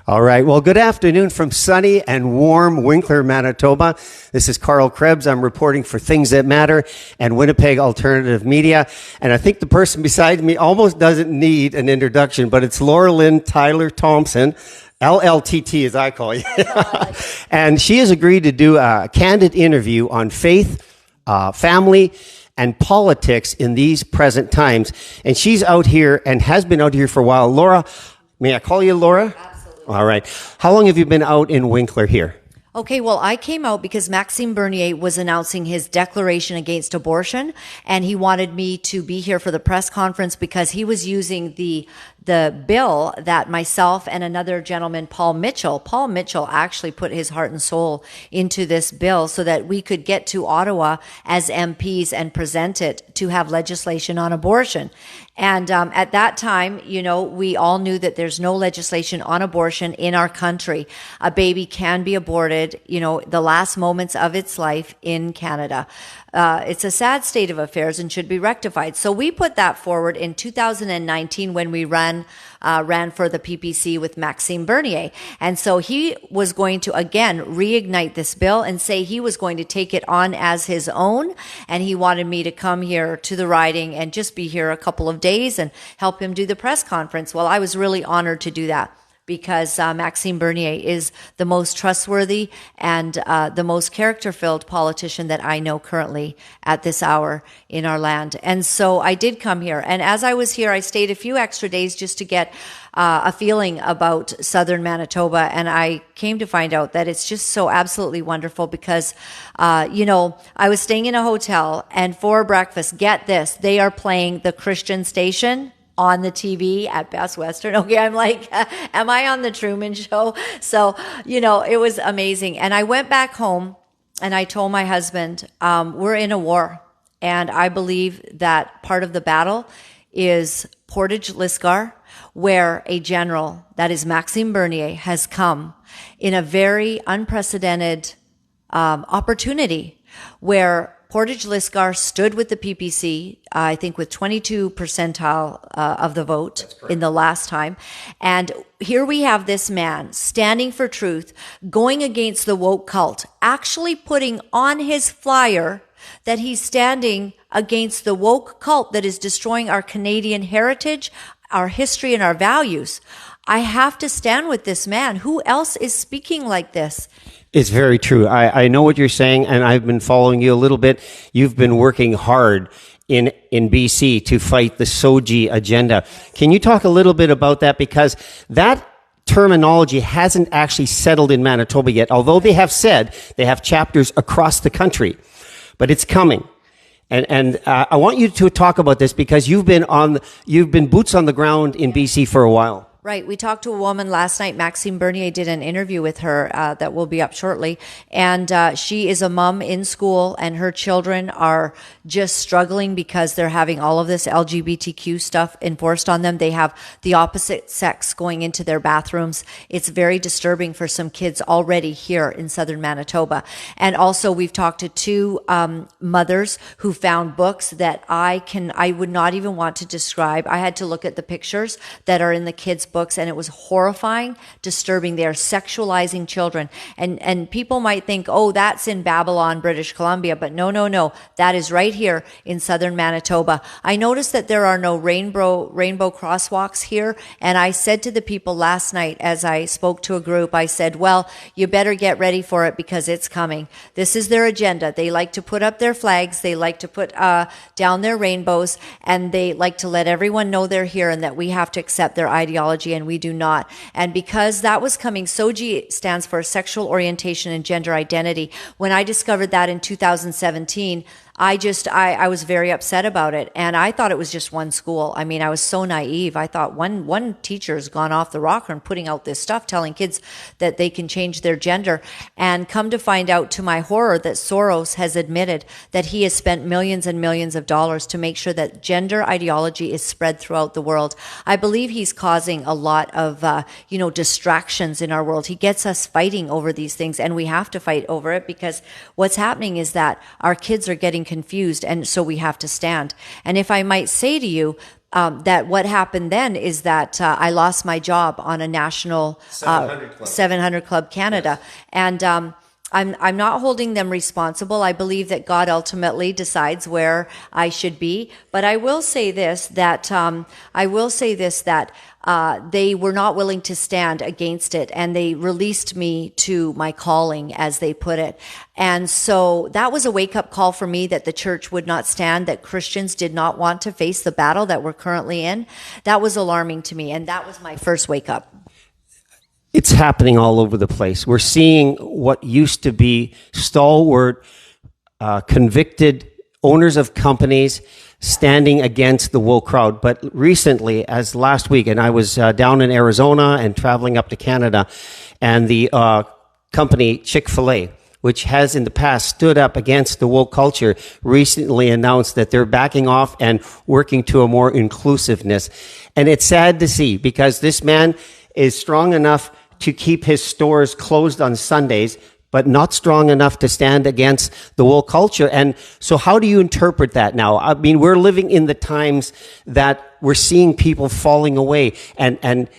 All right. Well, good afternoon from sunny and warm Winkler, Manitoba. This is Carl Krebs. I'm reporting for Things That Matter and Winnipeg Alternative Media. And I think the person beside me almost doesn't need an introduction, but it's Laura Lynn Tyler Thompson, LLTT as I call you. And she has agreed to do a candid interview on faith, family, and politics in these present times. And she's out here and has been out here for a while. Laura, may I call you Laura? Absolutely. All right. How long have you been out in Winkler here? Okay, well, I came out because Maxime Bernier was announcing his declaration against abortion, and he wanted me to be here for the press conference because he was using the bill that myself and another gentleman, Paul Mitchell actually put his heart and soul into this bill so that we could get to Ottawa as MPs and present it to have legislation on abortion. And at that time, we all knew that there's no legislation on abortion in our country. A baby can be aborted, the last moments of its life in Canada. It's a sad state of affairs and should be rectified. So we put that forward in 2019 when we ran for the PPC with Maxime Bernier. And so he was going to, again, reignite this bill and say he was going to take it on as his own. And he wanted me to come here to the riding and just be here a couple of days and help him do the press conference. Well, I was really honored to do that, because Maxime Bernier is the most trustworthy and the most character-filled politician that I know currently at this hour in our land. And so I did come here. And as I was here, I stayed a few extra days just to get a feeling about southern Manitoba. And I came to find out that it's just so absolutely wonderful because, I was staying in a hotel, and for breakfast, get this, they are playing the Christian station on the TV at Best Western. Okay, I'm like, am I on the Truman Show? So, it was amazing. And I went back home and I told my husband, we're in a war. And I believe that part of the battle is Portage-Lisgar, where a general, that is Maxime Bernier, has come in a very unprecedented opportunity where Portage-Lisgar stood with the PPC, I think with 22 percentile of the vote in the last time. And here we have this man standing for truth, going against the woke cult, actually putting on his flyer that he's standing against the woke cult that is destroying our Canadian heritage, our history, and our values. I have to stand with this man. Who else is speaking like this? It's very true. I know what you're saying, and I've been following you a little bit. You've been working hard in BC to fight the SOGI agenda. Can you talk a little bit about that? Because that terminology hasn't actually settled in Manitoba yet, although they have said they have chapters across the country. But it's coming. And I want you to talk about this because you've been boots on the ground in BC for a while. Right. We talked to a woman last night. Maxime Bernier did an interview with her that will be up shortly. And she is a mom in school, and her children are just struggling because they're having all of this LGBTQ stuff enforced on them. They have the opposite sex going into their bathrooms. It's very disturbing for some kids already here in southern Manitoba. And also we've talked to two mothers who found books that I would not even want to describe. I had to look at the pictures that are in the kids' books, and it was horrifying, disturbing. They are sexualizing children. And people might think, oh, that's in Babylon, British Columbia, but no. That is right here in southern Manitoba. I noticed that there are no rainbow crosswalks here, and I said to the people last night as I spoke to a group, I said, well, you better get ready for it because it's coming. This is their agenda. They like to put up their flags, they like to put down their rainbows, and they like to let everyone know they're here and that we have to accept their ideology, and we do not. And because that was coming, SOGI stands for Sexual Orientation and Gender Identity. When I discovered that in 2017, I was very upset about it. And I thought it was just one school. I mean, I was so naive. I thought one teacher's gone off the rocker and putting out this stuff, telling kids that they can change their gender. And come to find out, to my horror, that Soros has admitted that he has spent millions and millions of dollars to make sure that gender ideology is spread throughout the world. I believe he's causing a lot of, distractions in our world. He gets us fighting over these things, and we have to fight over it because what's happening is that our kids are getting confused, and so we have to stand. And if I might say to you, that what happened then is that I lost my job on a national 700 Club Canada. Yes. And I'm not holding them responsible. I believe that God ultimately decides where I should be. But I will say this, that they were not willing to stand against it, and they released me to my calling, as they put it. And so that was a wake-up call for me, that the church would not stand, that Christians did not want to face the battle that we're currently in. That was alarming to me, and that was my first wake-up. It's happening all over the place. We're seeing what used to be stalwart, convicted owners of companies standing against the woke crowd. But recently, as last week, and I was down in Arizona and traveling up to Canada, and the company Chick-fil-A, which has in the past stood up against the woke culture, recently announced that they're backing off and working to a more inclusiveness. And it's sad to see, because this man is strong enough to keep his stores closed on Sundays, but not strong enough to stand against the woke culture. And so how do you interpret that now? I mean, we're living in the times that we're seeing people falling away and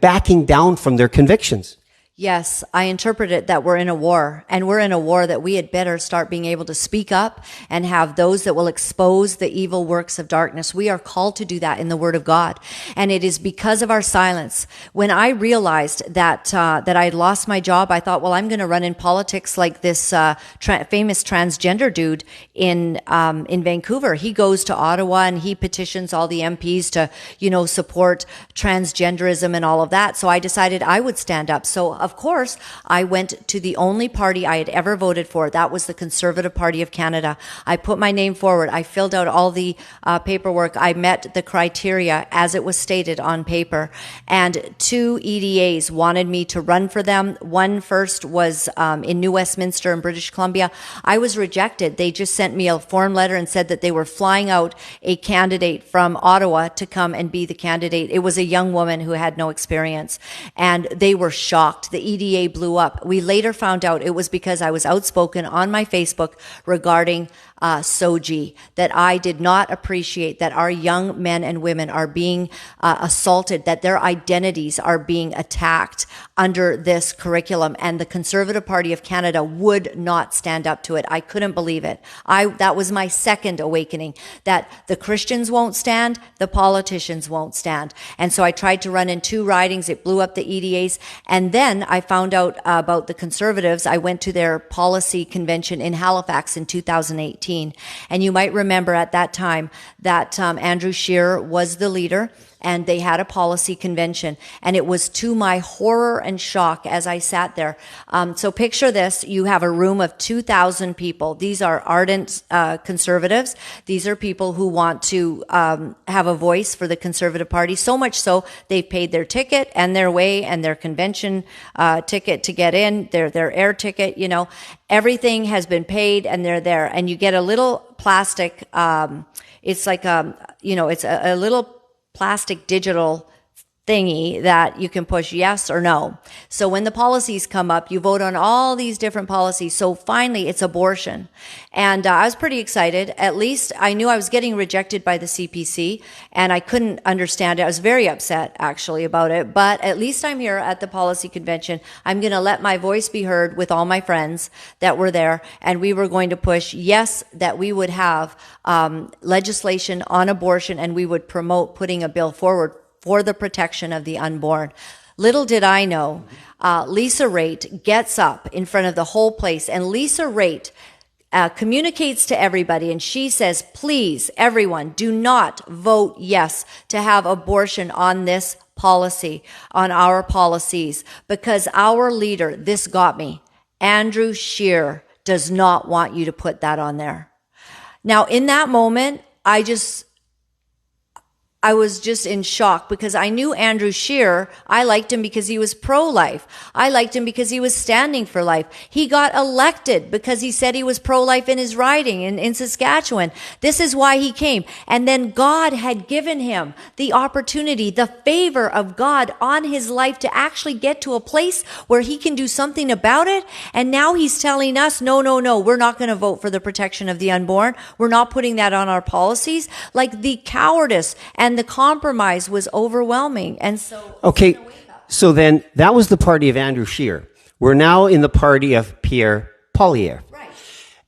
backing down from their convictions. Yes, I interpret it that we're in a war, and we're in a war that we had better start being able to speak up and have those that will expose the evil works of darkness. We are called to do that in the Word of God. And it is because of our silence. When I realized that I had lost my job, I thought, well, I'm going to run in politics like this famous transgender dude in Vancouver. He goes to Ottawa and he petitions all the MPs to, support transgenderism and all of that. So I decided I would stand up. So of course, I went to the only party I had ever voted for. That was the Conservative Party of Canada. I put my name forward. I filled out all the paperwork. I met the criteria as it was stated on paper. And 2 EDAs wanted me to run for them. One first was in New Westminster in British Columbia. I was rejected. They just sent me a form letter and said that they were flying out a candidate from Ottawa to come and be the candidate. It was a young woman who had no experience. And they were shocked. The EDA blew up. We later found out it was because I was outspoken on my Facebook regarding Soji, that I did not appreciate that our young men and women are being assaulted, that their identities are being attacked under this curriculum, and the Conservative Party of Canada would not stand up to it. I couldn't believe it. That was my second awakening, that the Christians won't stand, the politicians won't stand. And so I tried to run in 2 ridings. It blew up the EDAs. And then I found out about the Conservatives. I went to their policy convention in Halifax in 2018. And you might remember at that time that Andrew Scheer was the leader, and they had a policy convention. And it was to my horror and shock as I sat there. So picture this. You have a room of 2,000 people. These are ardent conservatives. These are people who want to have a voice for the Conservative Party, so much so they've paid their ticket and their way and their convention ticket to get in, their air ticket, Everything has been paid, and they're there. And you get a little plastic, it's like, it's a little plastic digital thingy that you can push yes or no. So when the policies come up, you vote on all these different policies. So finally, it's abortion. And I was pretty excited. At least I knew I was getting rejected by the CPC, and I couldn't understand it. I was very upset, actually, about it. But at least I'm here at the policy convention. I'm going to let my voice be heard with all my friends that were there. And we were going to push, yes, that we would have legislation on abortion, and we would promote putting a bill forward for the protection of the unborn. Little did I know, Lisa Raitt gets up in front of the whole place, and Lisa Raitt communicates to everybody, and she says, please, everyone, do not vote yes to have abortion on this policy, on our policies, because our leader, this got me, Andrew Scheer, does not want you to put that on there. Now, in that moment, I was just in shock, because I knew Andrew Scheer. I liked him because he was pro-life. I liked him because he was standing for life. He got elected because he said he was pro-life in his riding in Saskatchewan. This is why he came. And then God had given him the opportunity, the favor of God on his life to actually get to a place where he can do something about it. And now he's telling us, no, we're not going to vote for the protection of the unborn. We're not putting that on our policies. Like the cowardice and And the compromise was overwhelming. And so, Okay, so then that was the party of Andrew Scheer. We're now in the party of Pierre Poilievre. right.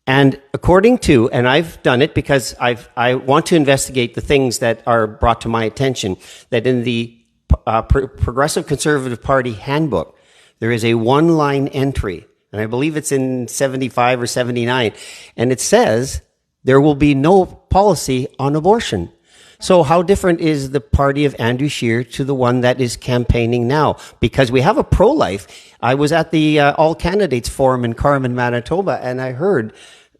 And according to, and I've done it because I want to investigate the things that are brought to my attention, that in the Progressive Conservative Party handbook, there is a one-line entry, and I believe it's in 75 or 79, and it says there will be no policy on abortion. So how different is the party of Andrew Scheer to the one that is campaigning now? Because we have a pro-life. I was at the All Candidates Forum in Carmen, Manitoba, and I heard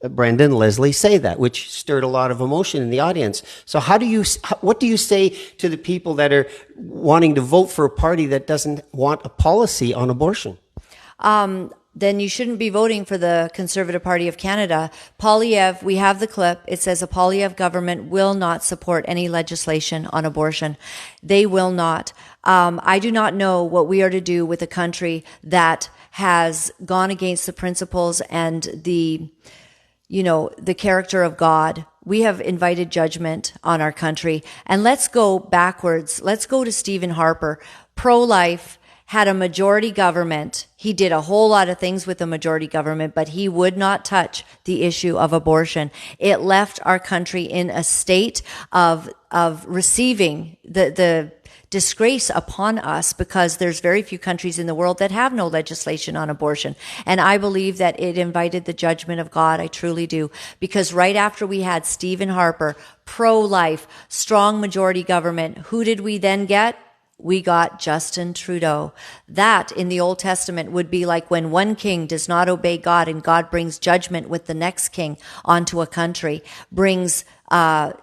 Brendan Leslie say that, which stirred a lot of emotion in the audience. So what do you say to the people that are wanting to vote for a party that doesn't want a policy on abortion? Then you shouldn't be voting for the Conservative Party of Canada. Poilievre, we have the clip. It says a Poilievre government will not support any legislation on abortion. They will not. I do not know what we are to do with a country that has gone against the principles and the character of God. We have invited judgment on our country. And let's go backwards. Let's go to Stephen Harper. Pro-life, had a majority government. He did a whole lot of things with the majority government, but he would not touch the issue of abortion. It left our country in a state of receiving the disgrace upon us, because there's very few countries in the world that have no legislation on abortion. And I believe that it invited the judgment of God. I truly do. Because right after we had Stephen Harper, pro-life, strong majority government, who did we then get? We got Justin Trudeau. That in the Old Testament would be like when one king does not obey God and God brings judgment with the next king onto a country, brings hardship.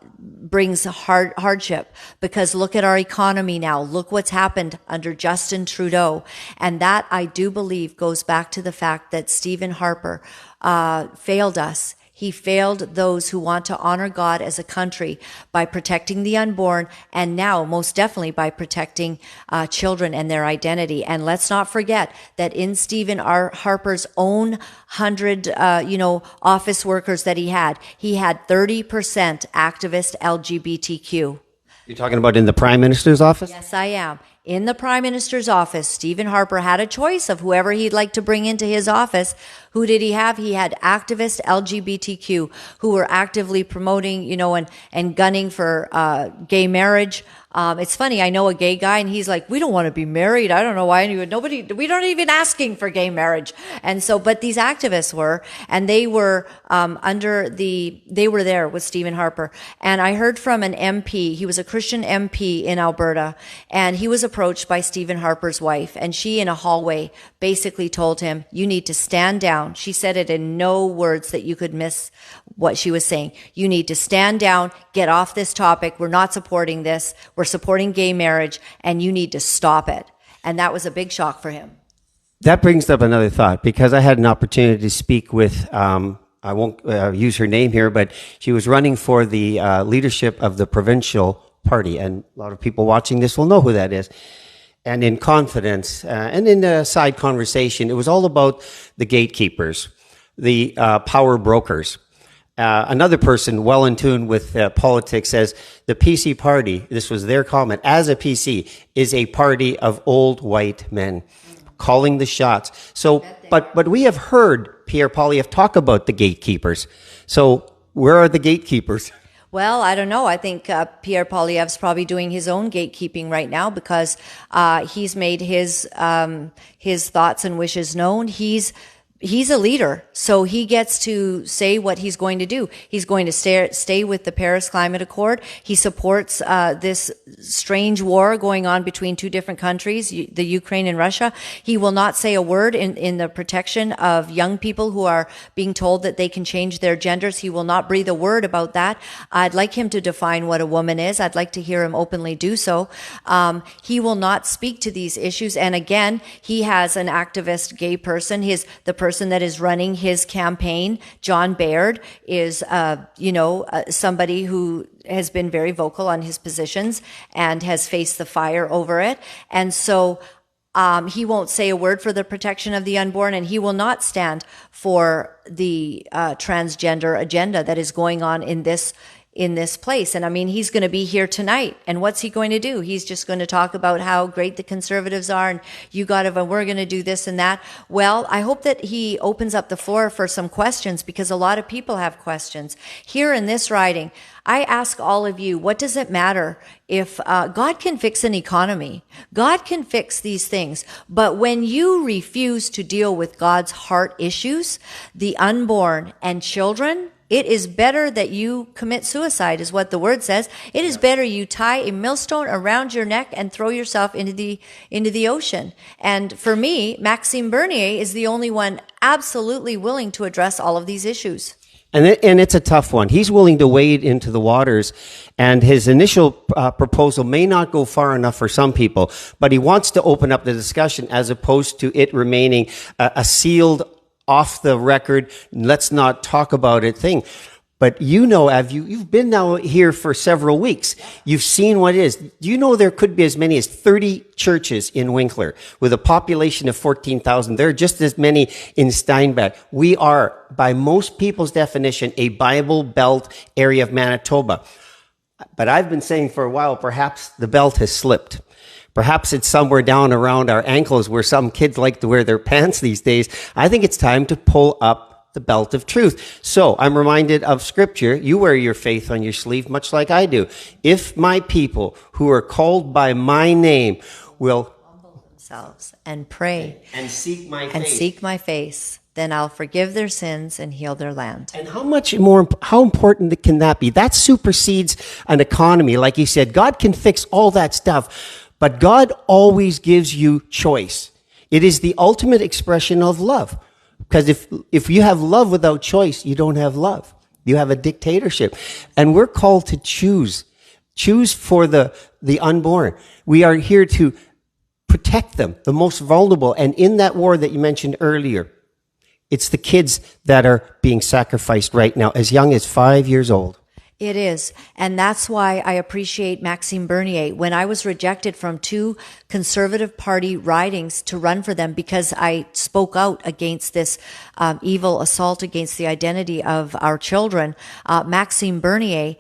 Because look at our economy now. Look what's happened under Justin Trudeau. And that, I do believe, goes back to the fact that Stephen Harper failed us. He failed those who want to honor God as a country by protecting the unborn, and now most definitely by protecting children and their identity. And let's not forget that in Stephen Harper's own 100, office workers that he had 30% activist LGBTQ. You're talking about in the Prime Minister's office? Yes, I am. In the Prime Minister's office, Stephen Harper had a choice of whoever he'd like to bring into his office. Who did he have? He had activist LGBTQ who were actively promoting, and gunning for gay marriage. It's funny, I know a gay guy and he's like, we don't want to be married. I don't know why we don't even asking for gay marriage. And so, but these activists were, and they were, they were there with Stephen Harper. And I heard from an MP, he was a Christian MP in Alberta, and he was approached by Stephen Harper's wife, and she in a hallway basically told him, you need to stand down. She said it in no words that you could miss what she was saying. You need to stand down, get off this topic. We're not supporting this. We're supporting gay marriage, and you need to stop it. And that was a big shock for him. That brings up another thought, because I had an opportunity to speak with, I won't use her name here, but she was running for the leadership of the provincial party. And a lot of people watching this will know who that is. And in confidence, and in a side conversation, it was all about the gatekeepers, the power brokers. Another person well in tune with politics says the PC party, this was their comment, as a PC, is a party of old white men calling the shots. So, but we have heard Pierre Poilievre talk about the gatekeepers. So where are the gatekeepers? Well, I don't know. I think Pierre Poilievre's probably doing his own gatekeeping right now, because he's made his thoughts and wishes known. He's a leader, so he gets to say what he's going to do. He's going to stay with the Paris Climate Accord. He supports this strange war going on between two different countries, the Ukraine and Russia. He will not say a word in the protection of young people who are being told that they can change their genders. He will not breathe a word about that. I'd like him to define what a woman is. I'd like to hear him openly do so. He will not speak to these issues. And again, he has an activist gay person. The person that is running his campaign, John Baird, is, somebody who has been very vocal on his positions and has faced the fire over it. And so, he won't say a word for the protection of the unborn, and he will not stand for the transgender agenda that is going on in this in this place. And I mean, he's going to be here tonight. And what's he going to do? He's just going to talk about how great the conservatives are and we're going to do this and that. Well, I hope that he opens up the floor for some questions, because a lot of people have questions. Here in this riding, I ask all of you, what does it matter if God can fix an economy? God can fix these things. But when you refuse to deal with God's heart issues, the unborn and children, it is better that you commit suicide, is what the word says. It is better you tie a millstone around your neck and throw yourself into the ocean. And for me, Maxime Bernier is the only one absolutely willing to address all of these issues. And it's a tough one. He's willing to wade into the waters, and his initial proposal may not go far enough for some people, but he wants to open up the discussion as opposed to it remaining a sealed, off the record, let's not talk about it thing. But you've been now here for several weeks. You've seen what it is. Do you know there could be as many as 30 churches in Winkler with a population of 14,000? There are just as many in Steinbach. We are, by most people's definition, a Bible Belt area of Manitoba. But I've been saying for a while, perhaps the belt has slipped. Perhaps it's somewhere down around our ankles where some kids like to wear their pants these days. I think it's time to pull up the belt of truth. So I'm reminded of scripture. You wear your faith on your sleeve, much like I do. If my people who are called by my name will humble themselves and pray and seek my face, then I'll forgive their sins and heal their land. And how important can that be? That supersedes an economy. Like you said, God can fix all that stuff. But God always gives you choice. It is the ultimate expression of love. Because if you have love without choice, you don't have love. You have a dictatorship. And we're called to choose. Choose for the unborn. We are here to protect them, the most vulnerable. And in that war that you mentioned earlier, it's the kids that are being sacrificed right now, as young as 5 years old. It is. And that's why I appreciate Maxime Bernier. When I was rejected from 2 Conservative Party ridings to run for them because I spoke out against this evil assault against the identity of our children, Maxime Bernier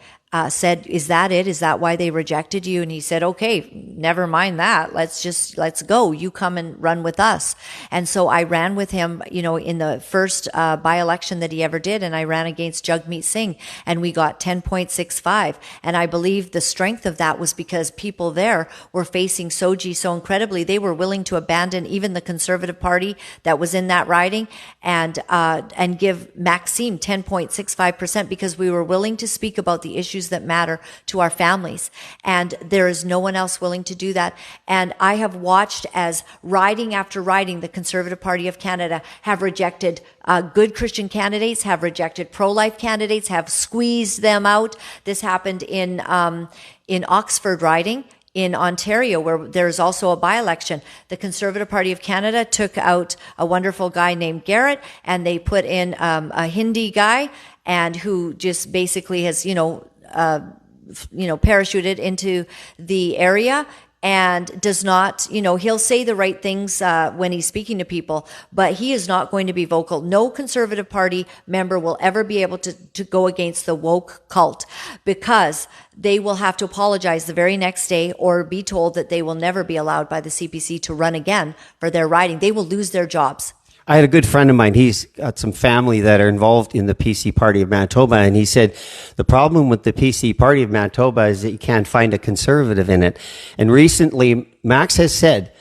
said, is that it? Is that why they rejected you? And he said, okay, never mind that. Let's go. You come and run with us. And so I ran with him, in the first by-election that he ever did. And I ran against Jagmeet Singh and we got 10.65. And I believe the strength of that was because people there were facing Soji so incredibly. They were willing to abandon even the Conservative Party that was in that riding and give Maxime 10.65% because we were willing to speak about the issues that matter to our families. And there is no one else willing to do that. And I have watched as riding after riding, the Conservative Party of Canada have rejected good Christian candidates, have rejected pro-life candidates, have squeezed them out. This happened in Oxford riding in Ontario, where there's also a by-election. The Conservative Party of Canada took out a wonderful guy named Garrett, and they put in a Hindi guy, and who just basically has, parachuted into the area and does not, he'll say the right things when he's speaking to people, but he is not going to be vocal. No Conservative Party member will ever be able to go against the woke cult because they will have to apologize the very next day or be told that they will never be allowed by the CPC to run again for their riding. They will lose their jobs. I had a good friend of mine. He's got some family that are involved in the PC Party of Manitoba, and he said the problem with the PC Party of Manitoba is that you can't find a conservative in it. And recently, Max has said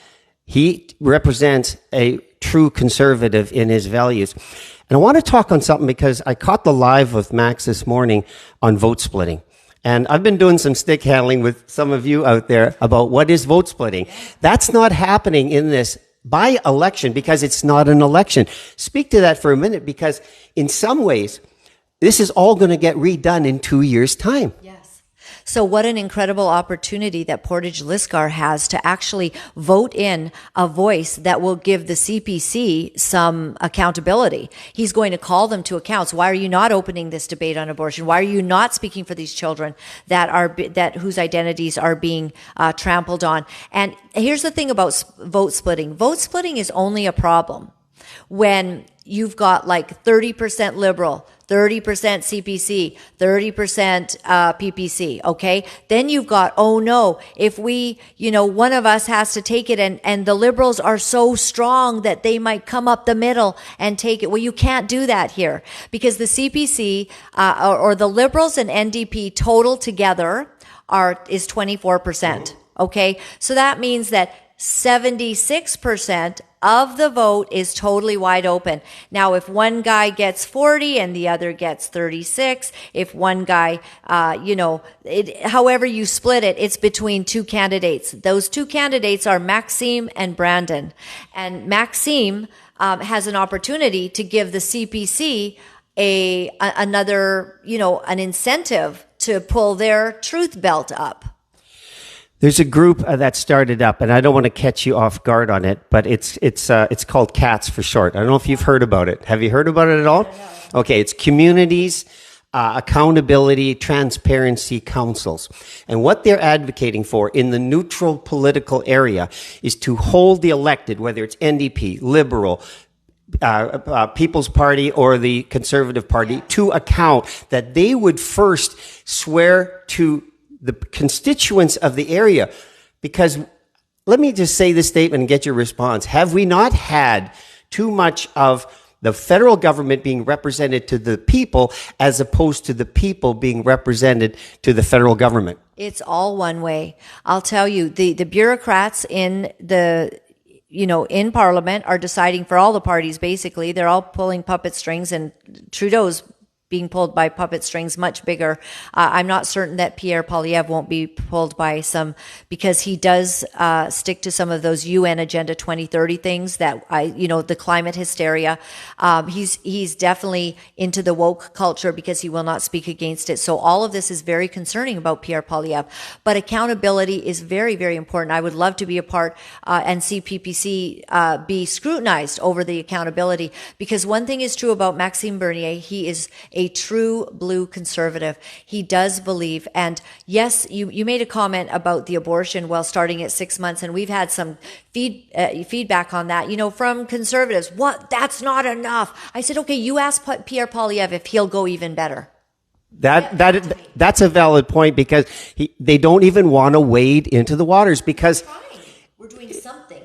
he represents a true conservative in his values. And I want to talk on something because I caught the live with Max this morning on vote splitting. And I've been doing some stick handling with some of you out there about what is vote splitting. That's not happening in this by election because it's not an election. Speak to that for a minute because in some ways, this is all going to get redone in 2 years' time. Yes. So what an incredible opportunity that Portage-Lisgar has to actually vote in a voice that will give the CPC some accountability. He's going to call them to accounts. Why are you not opening this debate on abortion? Why are you not speaking for these children whose identities are being trampled on? And here's the thing about vote splitting. Vote splitting is only a problem when you've got like 30% liberal, 30% CPC, 30% PPC, okay? Then you've got, oh no, if we, one of us has to take it and the liberals are so strong that they might come up the middle and take it. Well, you can't do that here because the CPC or the liberals and NDP total together is 24%, okay? So that means that 76% of the vote is totally wide open. Now, if one guy gets 40 and the other gets 36, if one guy, however you split it, it's between two candidates. Those two candidates are Maxime and Brandon. And Maxime has an opportunity to give the CPC an incentive to pull their truth belt up. There's a group that started up, and I don't want to catch you off guard on it, but it's called CATS for short. I don't know if you've heard about it. Have you heard about it at all? Okay, it's Communities, Accountability, Transparency Councils. And what they're advocating for in the neutral political area is to hold the elected, whether it's NDP, Liberal, People's Party or the Conservative Party, to account that they would first swear to the constituents of the area. Because let me just say this statement and get your response. Have we not had too much of the federal government being represented to the people as opposed to the people being represented to the federal government? It's all one way. I'll tell you, the bureaucrats in in Parliament are deciding for all the parties, basically. They're all pulling puppet strings, and Trudeau's being pulled by puppet strings much bigger. I'm not certain that Pierre Poilievre won't be pulled by some, because he does stick to some of those UN Agenda 2030 things that the climate hysteria. He's definitely into the woke culture because he will not speak against it. So all of this is very concerning about Pierre Poilievre. But accountability is very, very important. I would love to be a part and see PPC be scrutinized over the accountability, because one thing is true about Maxime Bernier. He is a true blue conservative. He does believe, and yes, you made a comment about the abortion, well, starting at 6 months, and we've had some feedback on that, from conservatives. What? That's not enough. I said, okay, you ask Pierre Poilievre if he'll go even better. That's a valid point, because they don't even want to wade into the waters, because we're doing something.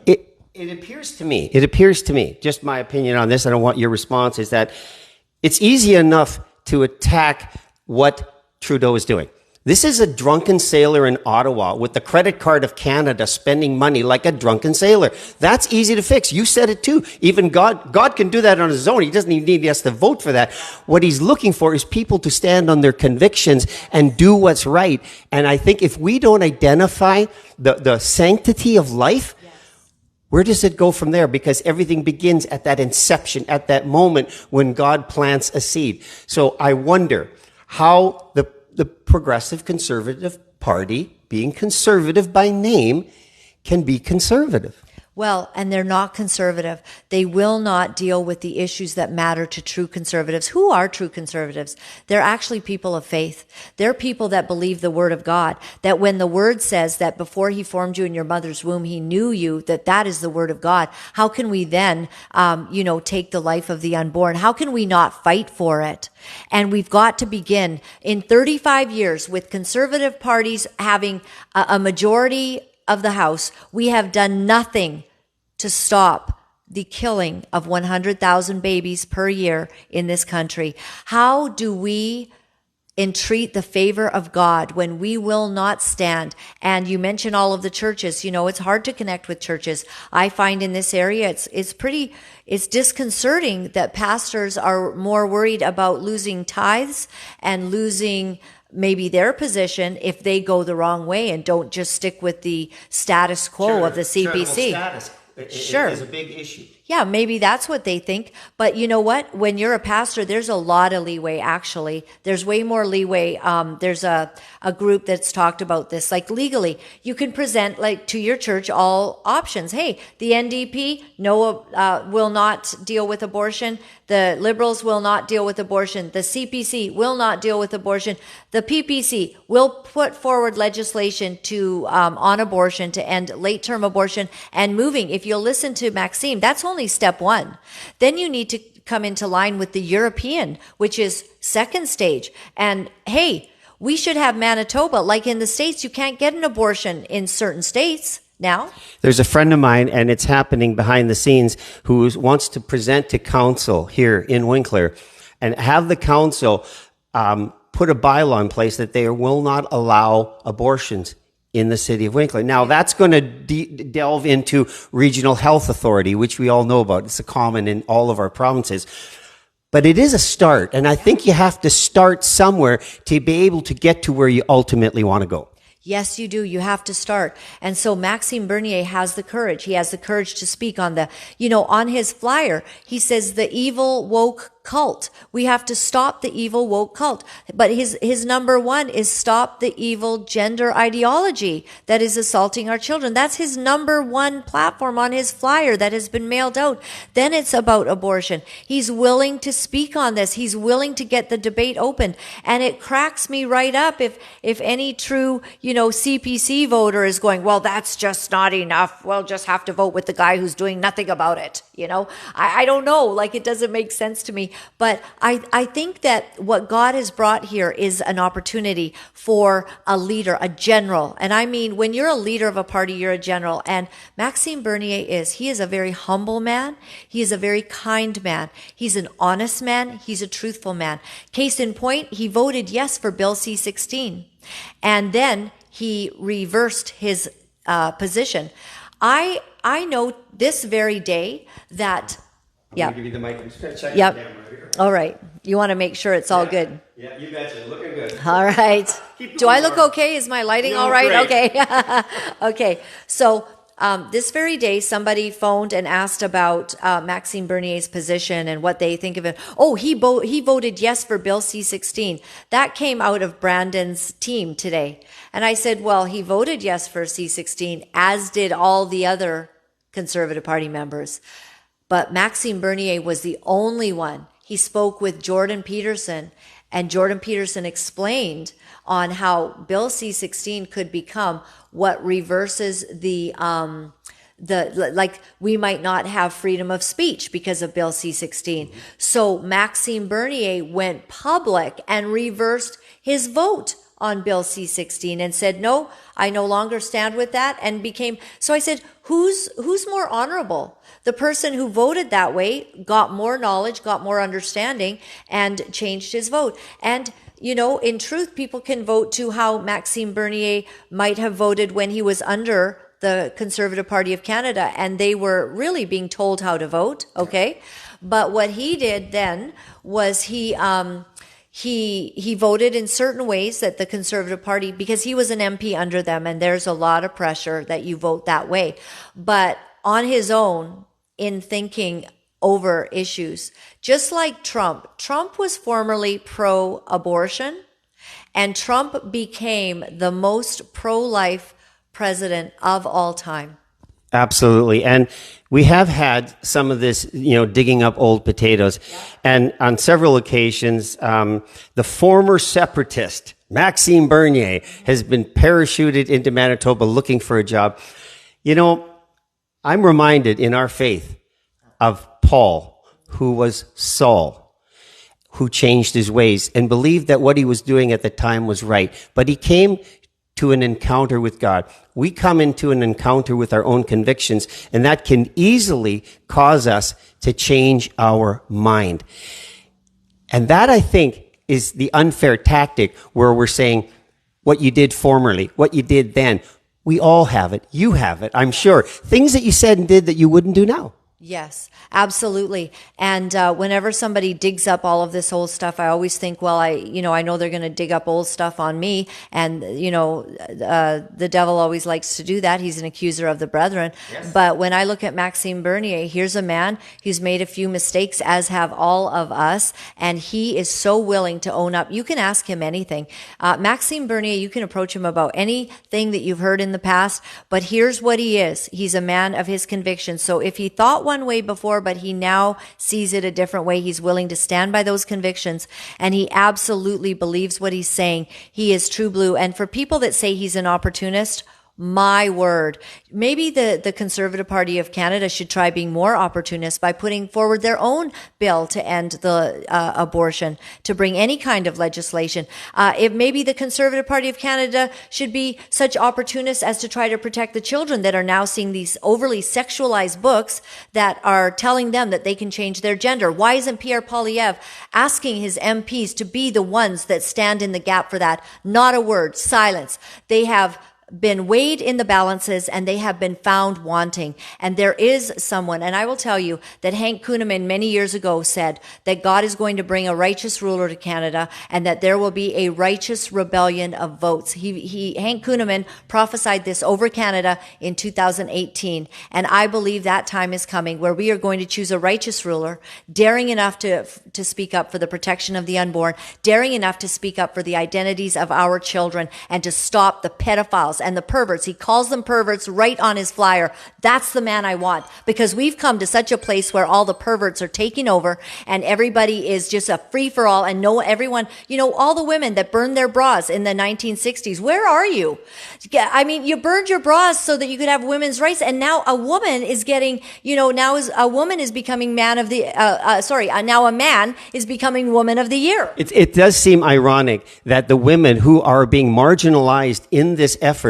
It appears to me, just my opinion on this, I don't want your response, is that it's easy enough to attack what Trudeau is doing. This is a drunken sailor in Ottawa with the credit card of Canada spending money like a drunken sailor. That's easy to fix. You said it too. Even God can do that on his own. He doesn't even need us to vote for that. What he's looking for is people to stand on their convictions and do what's right. And I think if we don't identify the sanctity of life, where does it go from there? Because everything begins at that inception, at that moment when God plants a seed. So I wonder how the Progressive Conservative Party, being conservative by name, can be conservative. Well, and they're not conservative. They will not deal with the issues that matter to true conservatives. Who are true conservatives? They're actually people of faith. They're people that believe the word of God, that when the word says that before he formed you in your mother's womb, he knew you, that is the word of God. How can we then, take the life of the unborn? How can we not fight for it? And we've got to begin in 35 years with conservative parties having a majority of the House. We have done nothing to stop the killing of 100,000 babies per year in this country. How do we entreat the favor of God when we will not stand? And you mentioned all of the churches. It's hard to connect with churches. I find in this area, it's disconcerting that pastors are more worried about losing tithes and losing maybe their position if they go the wrong way and don't just stick with the status quo of the CPC. Status is a big issue. Yeah, maybe that's what they think. But you know what? When you're a pastor, there's a lot of leeway, actually. There's way more leeway. There's a group that's talked about this. Like legally, you can present to your church all options. Hey, the NDP will not deal with abortion. The Liberals will not deal with abortion. The CPC will not deal with abortion. The PPC will put forward legislation on abortion to end late-term abortion and moving. If if you'll listen to Maxime, that's only step one. Then you need to come into line with the European, which is second stage. And hey, we should have Manitoba. Like in the States, you can't get an abortion in certain states now. There's a friend of mine, and it's happening behind the scenes, who wants to present to council here in Winkler and have the council put a bylaw in place that they will not allow abortions in the city of Winkler. Now, that's going to delve into regional health authority, which we all know about. It's a common in all of our provinces. But it is a start, and I think you have to start somewhere to be able to get to where you ultimately want to go. Yes, you do. You have to start. And so Maxime Bernier has the courage. He has the courage to speak on on his flyer, he says the evil woke cult. We have to stop the evil woke cult. But his number one is stop the evil gender ideology that is assaulting our children. That's his number one platform on his flyer that has been mailed out. Then it's about abortion. He's willing to speak on this. He's willing to get the debate open. And it cracks me right up if any true, CPC voter is going, well, that's just not enough. We'll just have to vote with the guy who's doing nothing about it. I don't know. It doesn't make sense to me. But I think that what God has brought here is an opportunity for a leader, a general. And I mean, when you're a leader of a party, you're a general. And Maxime Bernier he is a very humble man. He is a very kind man. He's an honest man. He's a truthful man. Case in point, he voted yes for Bill C-16. And then he reversed his position. I know this very day that... I'm going to give you the mic. Yep. All right. You want to make sure it's all good. Yeah, you betcha. Looking good. All right. Do I look okay? Is my lighting all right? Great. Okay. Okay. So this very day, somebody phoned and asked about Maxime Bernier's position and what they think of it. Oh, he voted yes for Bill C-16. That came out of Brandon's team today. And I said, well, he voted yes for C-16, as did all the other Conservative Party members. But Maxime Bernier was the only one. He spoke with Jordan Peterson, and Jordan Peterson explained on how Bill C-16 could become what reverses we might not have freedom of speech because of Bill C-16. So Maxime Bernier went public and reversed his vote on Bill C-16 and said, no, I no longer stand with that, and became, so I said, who's more honorable? The person who voted that way, got more knowledge, got more understanding, and changed his vote. And, in truth, people can vote to how Maxime Bernier might have voted when he was under the Conservative Party of Canada, and they were really being told how to vote, okay? But what he did then was he voted in certain ways that the Conservative Party, because he was an MP under them, and there's a lot of pressure that you vote that way. But on his own, in thinking over issues, just like Trump was formerly pro-abortion, and Trump became the most pro-life president of all time. Absolutely. And we have had some of this, digging up old potatoes. Yeah. And on several occasions, the former separatist, Maxime Bernier, has been parachuted into Manitoba looking for a job. I'm reminded in our faith of Paul, who was Saul, who changed his ways and believed that what he was doing at the time was right. But he came to an encounter with God. We come into an encounter with our own convictions, and that can easily cause us to change our mind. And that, I think, is the unfair tactic where we're saying, what you did formerly, what you did then, we all have it. You have it, I'm sure. Things that you said and did that you wouldn't do now. Yes, absolutely. And whenever somebody digs up all of this old stuff, I always think, well, I know they're going to dig up old stuff on me. And, the devil always likes to do that. He's an accuser of the brethren. Yes. But when I look at Maxime Bernier, here's a man who's made a few mistakes, as have all of us. And he is so willing to own up. You can ask him anything. Maxime Bernier, you can approach him about anything that you've heard in the past. But here's what he is. He's a man of his convictions. So if he thought one way before, but he now sees it a different way, he's willing to stand by those convictions, and he absolutely believes what he's saying. He is true blue. And for people that say he's an opportunist, My word. Maybe the Conservative Party of Canada should try being more opportunist by putting forward their own bill to end the abortion, to bring any kind of legislation. If maybe the Conservative Party of Canada should be such opportunists as to try to protect the children that are now seeing these overly sexualized books that are telling them that they can change their gender. Why isn't Pierre Poilievre asking his MPs to be the ones that stand in the gap for that? Not a word, silence. They have been weighed in the balances and they have been found wanting. And there is someone, and I will tell you that Hank Kuhneman many years ago said that God is going to bring a righteous ruler to Canada and that there will be a righteous rebellion of votes. Hank Kuhneman prophesied this over Canada in 2018. And I believe that time is coming where we are going to choose a righteous ruler, daring enough to speak up for the protection of the unborn, daring enough to speak up for the identities of our children and to stop the pedophiles and the perverts. He calls them perverts right on his flyer. That's the man I want, because we've come to such a place where all the perverts are taking over and everybody is just a free for all, and everyone, all the women that burned their bras in the 1960s, where are you? I mean, you burned your bras so that you could have women's rights, and now a woman is getting, now a woman is becoming man of the, now a man is becoming woman of the year. It does seem ironic that the women who are being marginalized in this effort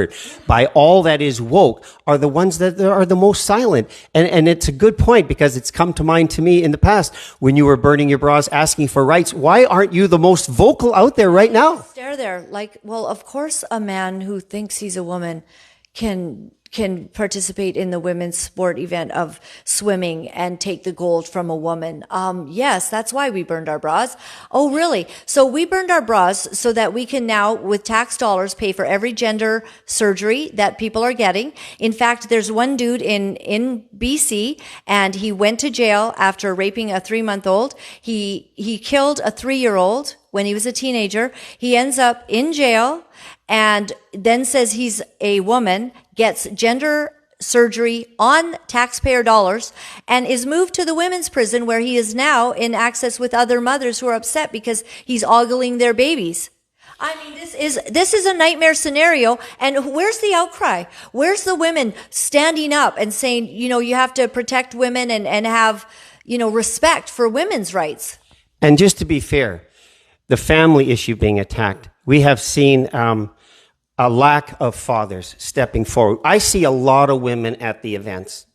by all that is woke are the ones that are the most silent. And it's a good point, because it's come to mind to me in the past when you were burning your bras asking for rights. Why aren't you the most vocal out there right now? Stare there like, well, of course a man who thinks he's a woman can participate in the women's sport event of swimming and take the gold from a woman. Yes, that's why we burned our bras. Oh, really? So we burned our bras so that we can now, with tax dollars, pay for every gender surgery that people are getting. In fact, there's one dude in BC, and he went to jail after raping a 3-month-old. He killed a 3-year-old when he was a teenager. He ends up in jail and then says he's a woman, gets gender surgery on taxpayer dollars, and is moved to the women's prison, where he is now in access with other mothers who are upset because he's ogling their babies. I mean, this is a nightmare scenario. And where's the outcry? Where's the women standing up and saying, you have to protect women and have, respect for women's rights? And just to be fair, the family issue being attacked, we have seen a lack of fathers stepping forward. I see a lot of women at the events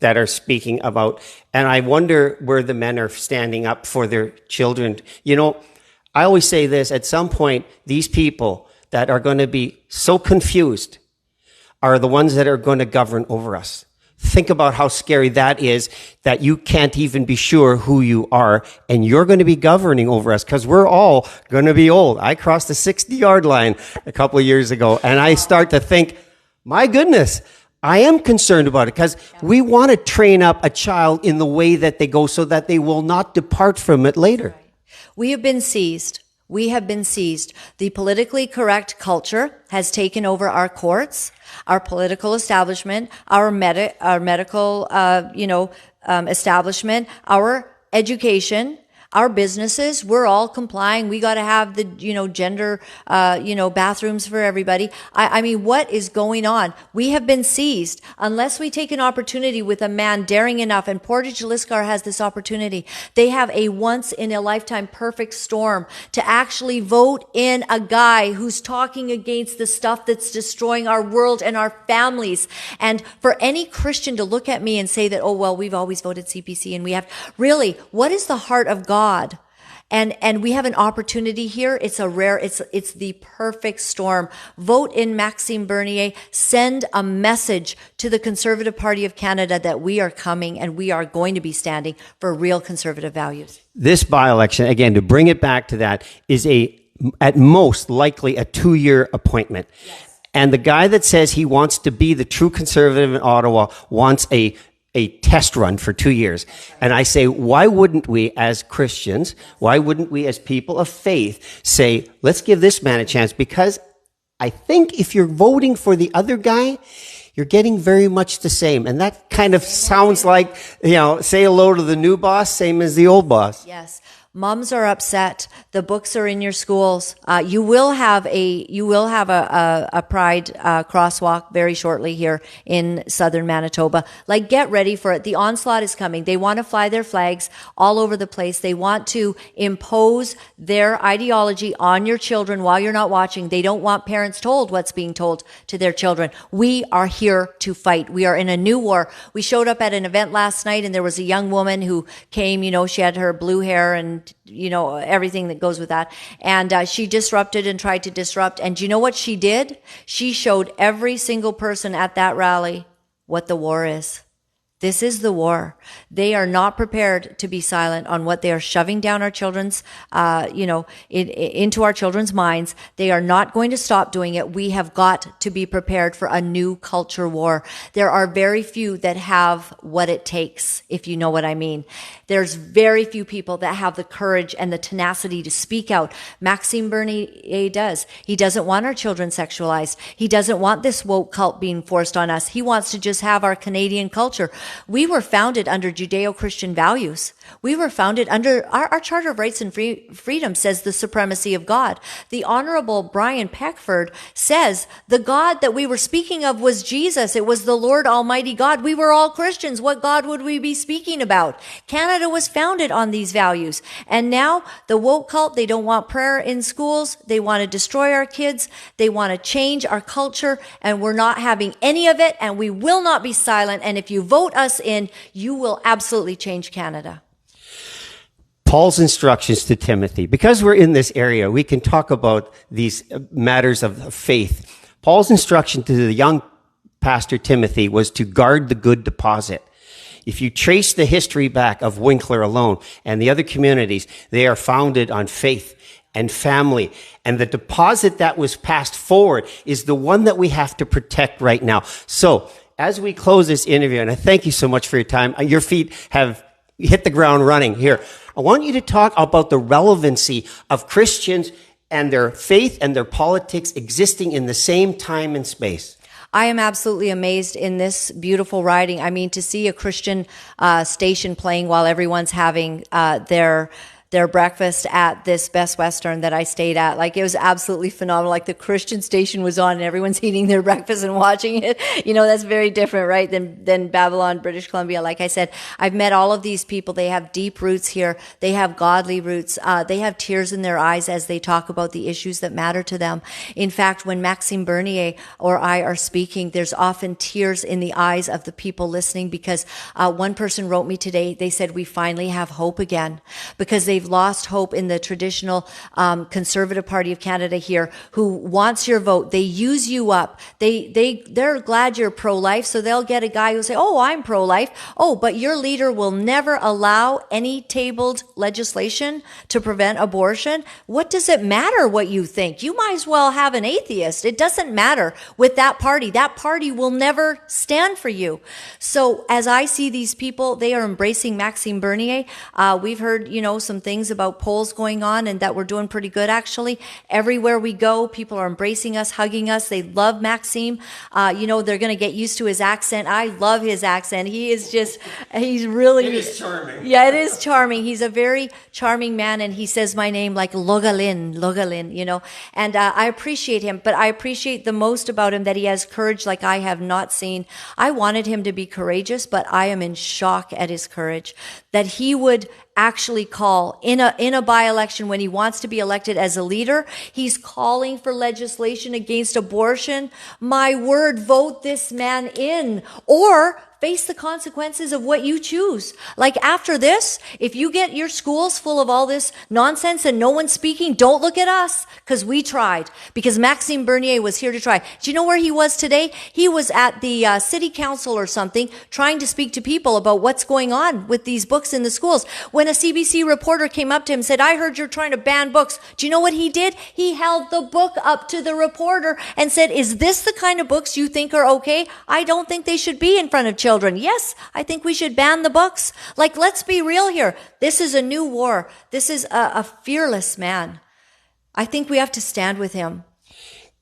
that are speaking about, and I wonder where the men are standing up for their children. I always say this, at some point, these people that are going to be so confused are the ones that are going to govern over us. Think about how scary that is, that you can't even be sure who you are, and you're going to be governing over us, because we're all going to be old. I crossed the 60-yard line a couple of years ago, and I start to think, my goodness, I am concerned about it, because we want to train up a child in the way that they go so that they will not depart from it later. We have been seized. We have been seized. The politically correct culture has taken over our courts, our political establishment, our medical, establishment, our education, our businesses. We're all complying. We got to have the, gender, bathrooms for everybody. I mean, what is going on? We have been seized unless we take an opportunity with a man daring enough. And Portage-Lisgar has this opportunity. They have a once in a lifetime perfect storm to actually vote in a guy who's talking against the stuff that's destroying our world and our families. And for any Christian to look at me and say that, oh, well, we've always voted CPC and we have really, what is the heart of God? And we have an opportunity here. It's the perfect storm. Vote in Maxime Bernier. Send a message to the Conservative Party of Canada that we are coming and we are going to be standing for real conservative values. This by-election, again, to bring it back to that, is at most likely a 2-year appointment. Yes. And the guy that says he wants to be the true conservative in Ottawa wants a test run for 2 years. And I say, why wouldn't we as Christians, why wouldn't we as people of faith say, let's give this man a chance? Because I think if you're voting for the other guy, you're getting very much the same. And that kind of sounds like, say hello to the new boss, same as the old boss. Yes. Moms are upset. The books are in your schools. You will have a Pride crosswalk very shortly here in southern Manitoba. Like, get ready for it. The onslaught is coming. They want to fly their flags all over the place. They want to impose their ideology on your children while you're not watching. They don't want parents told what's being told to their children. We are here to fight. We are in a new war. We showed up at an event last night, and there was a young woman who came. She had her blue hair and everything that goes with that. And she disrupted and tried to disrupt. And do you know what she did? She showed every single person at that rally what the war is. This is the war. They are not prepared to be silent on what they are shoving down our children's, into our children's minds. They are not going to stop doing it. We have got to be prepared for a new culture war. There are very few that have what it takes, if you know what I mean. There's very few people that have the courage and the tenacity to speak out. Maxime Bernier does. He doesn't want our children sexualized. He doesn't want this woke cult being forced on us. He wants to just have our Canadian culture. We were founded under Judeo-Christian values. We were founded under our Charter of Rights and Freedom says the supremacy of God. The Honorable Brian Peckford says the God that we were speaking of was Jesus. It was the Lord Almighty God. We were all Christians. What God would we be speaking about? Canada was founded on these values. And now the woke cult, they don't want prayer in schools. They want to destroy our kids. They want to change our culture, and we're not having any of it, and we will not be silent. And if you vote us in, you will absolutely change Canada. Paul's instructions to Timothy. Because we're in this area, we can talk about these matters of faith. Paul's instruction to the young pastor Timothy was to guard the good deposit. If you trace the history back of Winkler alone and the other communities, they are founded on faith and family. And the deposit that was passed forward is the one that we have to protect right now. So, as we close this interview, and I thank you so much for your time, your feet have hit the ground running here. I want you to talk about the relevancy of Christians and their faith and their politics existing in the same time and space. I am absolutely amazed in this beautiful riding. I mean, to see a Christian station playing while everyone's having their breakfast at this Best Western that I stayed at. Like, it was absolutely phenomenal. Like, the Christian station was on and everyone's eating their breakfast and watching it. That's very different, right, than Babylon, British Columbia. Like I said, I've met all of these people. They have deep roots here. They have godly roots. They have tears in their eyes as they talk about the issues that matter to them. In fact, when Maxime Bernier or I are speaking, there's often tears in the eyes of the people listening, because one person wrote me today. They said, we finally have hope again, because they've lost hope in the traditional Conservative Party of Canada here, who wants your vote. They use you up. They're glad you're pro-life, so they'll get a guy who'll say, oh, I'm pro-life. Oh, but your leader will never allow any tabled legislation to prevent abortion. What does it matter what you think? You might as well have an atheist. It doesn't matter with that party. That party will never stand for you. So as I see these people, they are embracing Maxime Bernier. We've heard, some things about polls going on, and that we're doing pretty good, actually. Everywhere we go, people are embracing us, hugging us. They love Maxime. They're going to get used to his accent. I love his accent. He's really... It is charming. Yeah, it is charming. He's a very charming man, and he says my name like Laura Lynn, and I appreciate him, but I appreciate the most about him that he has courage like I have not seen. I wanted him to be courageous, but I am in shock at his courage, that he would actually call in a by-election when he wants to be elected as a leader. He's calling for legislation against abortion. My word, vote this man in, or face the consequences of what you choose. Like, after this, if you get your schools full of all this nonsense and no one's speaking, don't look at us, because we tried. Because Maxime Bernier was here to try. Do you know where he was today? He was at the city council or something, trying to speak to people about what's going on with these books in the schools. When a CBC reporter came up to him and said, I heard you're trying to ban books. Do you know what he did? He held the book up to the reporter and said, is this the kind of books you think are okay? I don't think they should be in front of children. Yes, I think we should ban the books. Like, let's be real here. This is a new war. This is a fearless man. I think we have to stand with him.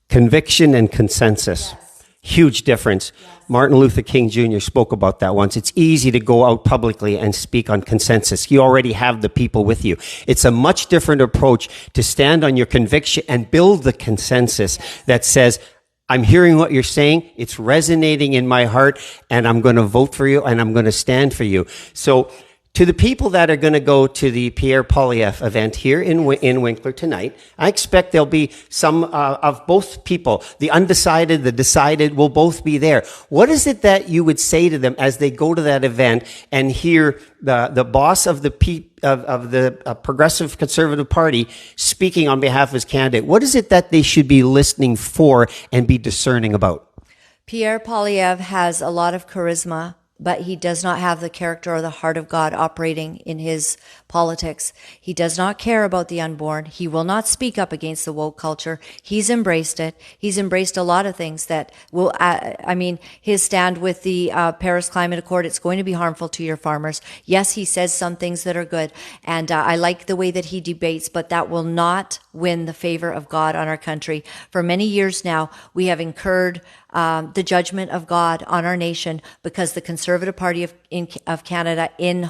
Conviction and consensus. Yes. Huge difference. Yes. Martin Luther King Jr. spoke about that once. It's easy to go out publicly and speak on consensus. You already have the people with you. It's a much different approach to stand on your conviction and build the consensus that says, I'm hearing what you're saying. It's resonating in my heart, and I'm going to vote for you, and I'm going to stand for you. So to the people that are going to go to the Pierre Poilievre event here in Winkler tonight, I expect there'll be some of both people. The undecided, the decided will both be there. What is it that you would say to them as they go to that event and hear the boss of the Progressive Conservative Party speaking on behalf of his candidate? What is it that they should be listening for and be discerning about? Pierre Poilievre has a lot of charisma, but he does not have the character or the heart of God operating in his politics. He does not care about the unborn. He will not speak up against the woke culture. He's embraced it. He's embraced a lot of things that will, his stand with the Paris Climate Accord, it's going to be harmful to your farmers. Yes, he says some things that are good, and I like the way that he debates, but that will not win the favor of God on our country. For many years now, we have incurred the judgment of God on our nation because the Conservative Party of Canada and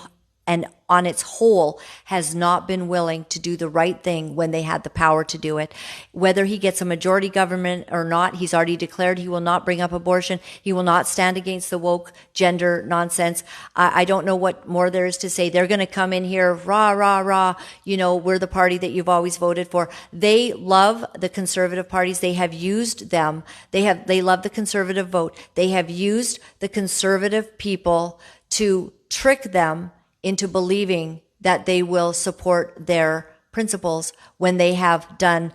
on its whole has not been willing to do the right thing when they had the power to do it. Whether he gets a majority government or not, he's already declared he will not bring up abortion. He will not stand against the woke gender nonsense. I don't know what more there is to say. They're going to come in here, rah, rah, rah. We're the party that you've always voted for. They love the conservative parties. They have used them. They love the conservative vote. They have used the conservative people to trick them into believing that they will support their principles when they have done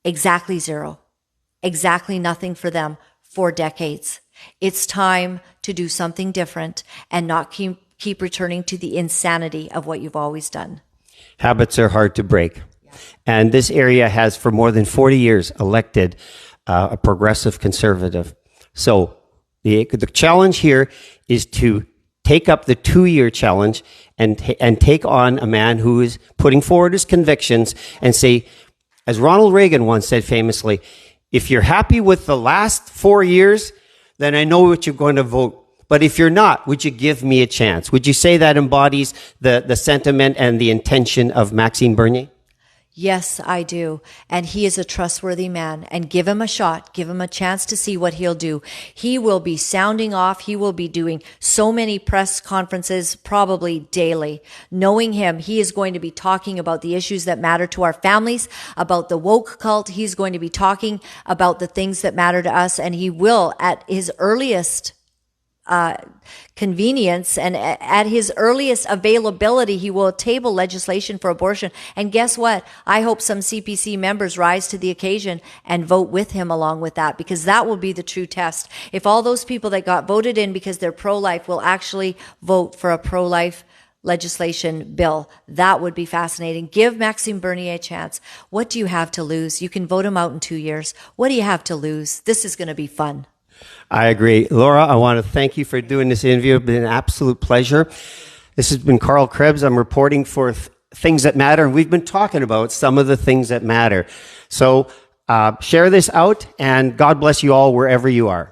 exactly zero, exactly nothing for them for decades. It's time to do something different and not keep returning to the insanity of what you've always done. Habits are hard to break. And this area has, for more than 40 years, elected a progressive conservative. So the challenge here is to take up the 2-year challenge and take on a man who is putting forward his convictions and say, as Ronald Reagan once said famously, if you're happy with the last 4 years, then I know what you're going to vote. But if you're not, would you give me a chance? Would you say that embodies the sentiment and the intention of Maxime Bernier? Yes, I do. And he is a trustworthy man. And give him a shot. Give him a chance to see what he'll do. He will be sounding off. He will be doing so many press conferences, probably daily. Knowing him, he is going to be talking about the issues that matter to our families, about the woke cult. He's going to be talking about the things that matter to us. And he will, at his earliest convenience and at his earliest availability, he will table legislation for abortion. And guess what? I hope some CPC members rise to the occasion and vote with him along with that, because that will be the true test. If all those people that got voted in because they're pro-life will actually vote for a pro-life legislation bill, that would be fascinating. Give Maxime Bernier a chance. What do you have to lose? You can vote him out in 2 years. What do you have to lose? This is going to be fun. I agree. Laura, I want to thank you for doing this interview. It's been an absolute pleasure. This has been Carl Krebs. I'm reporting for Things That Matter, and we've been talking about some of the things that matter. So share this out, and God bless you all wherever you are.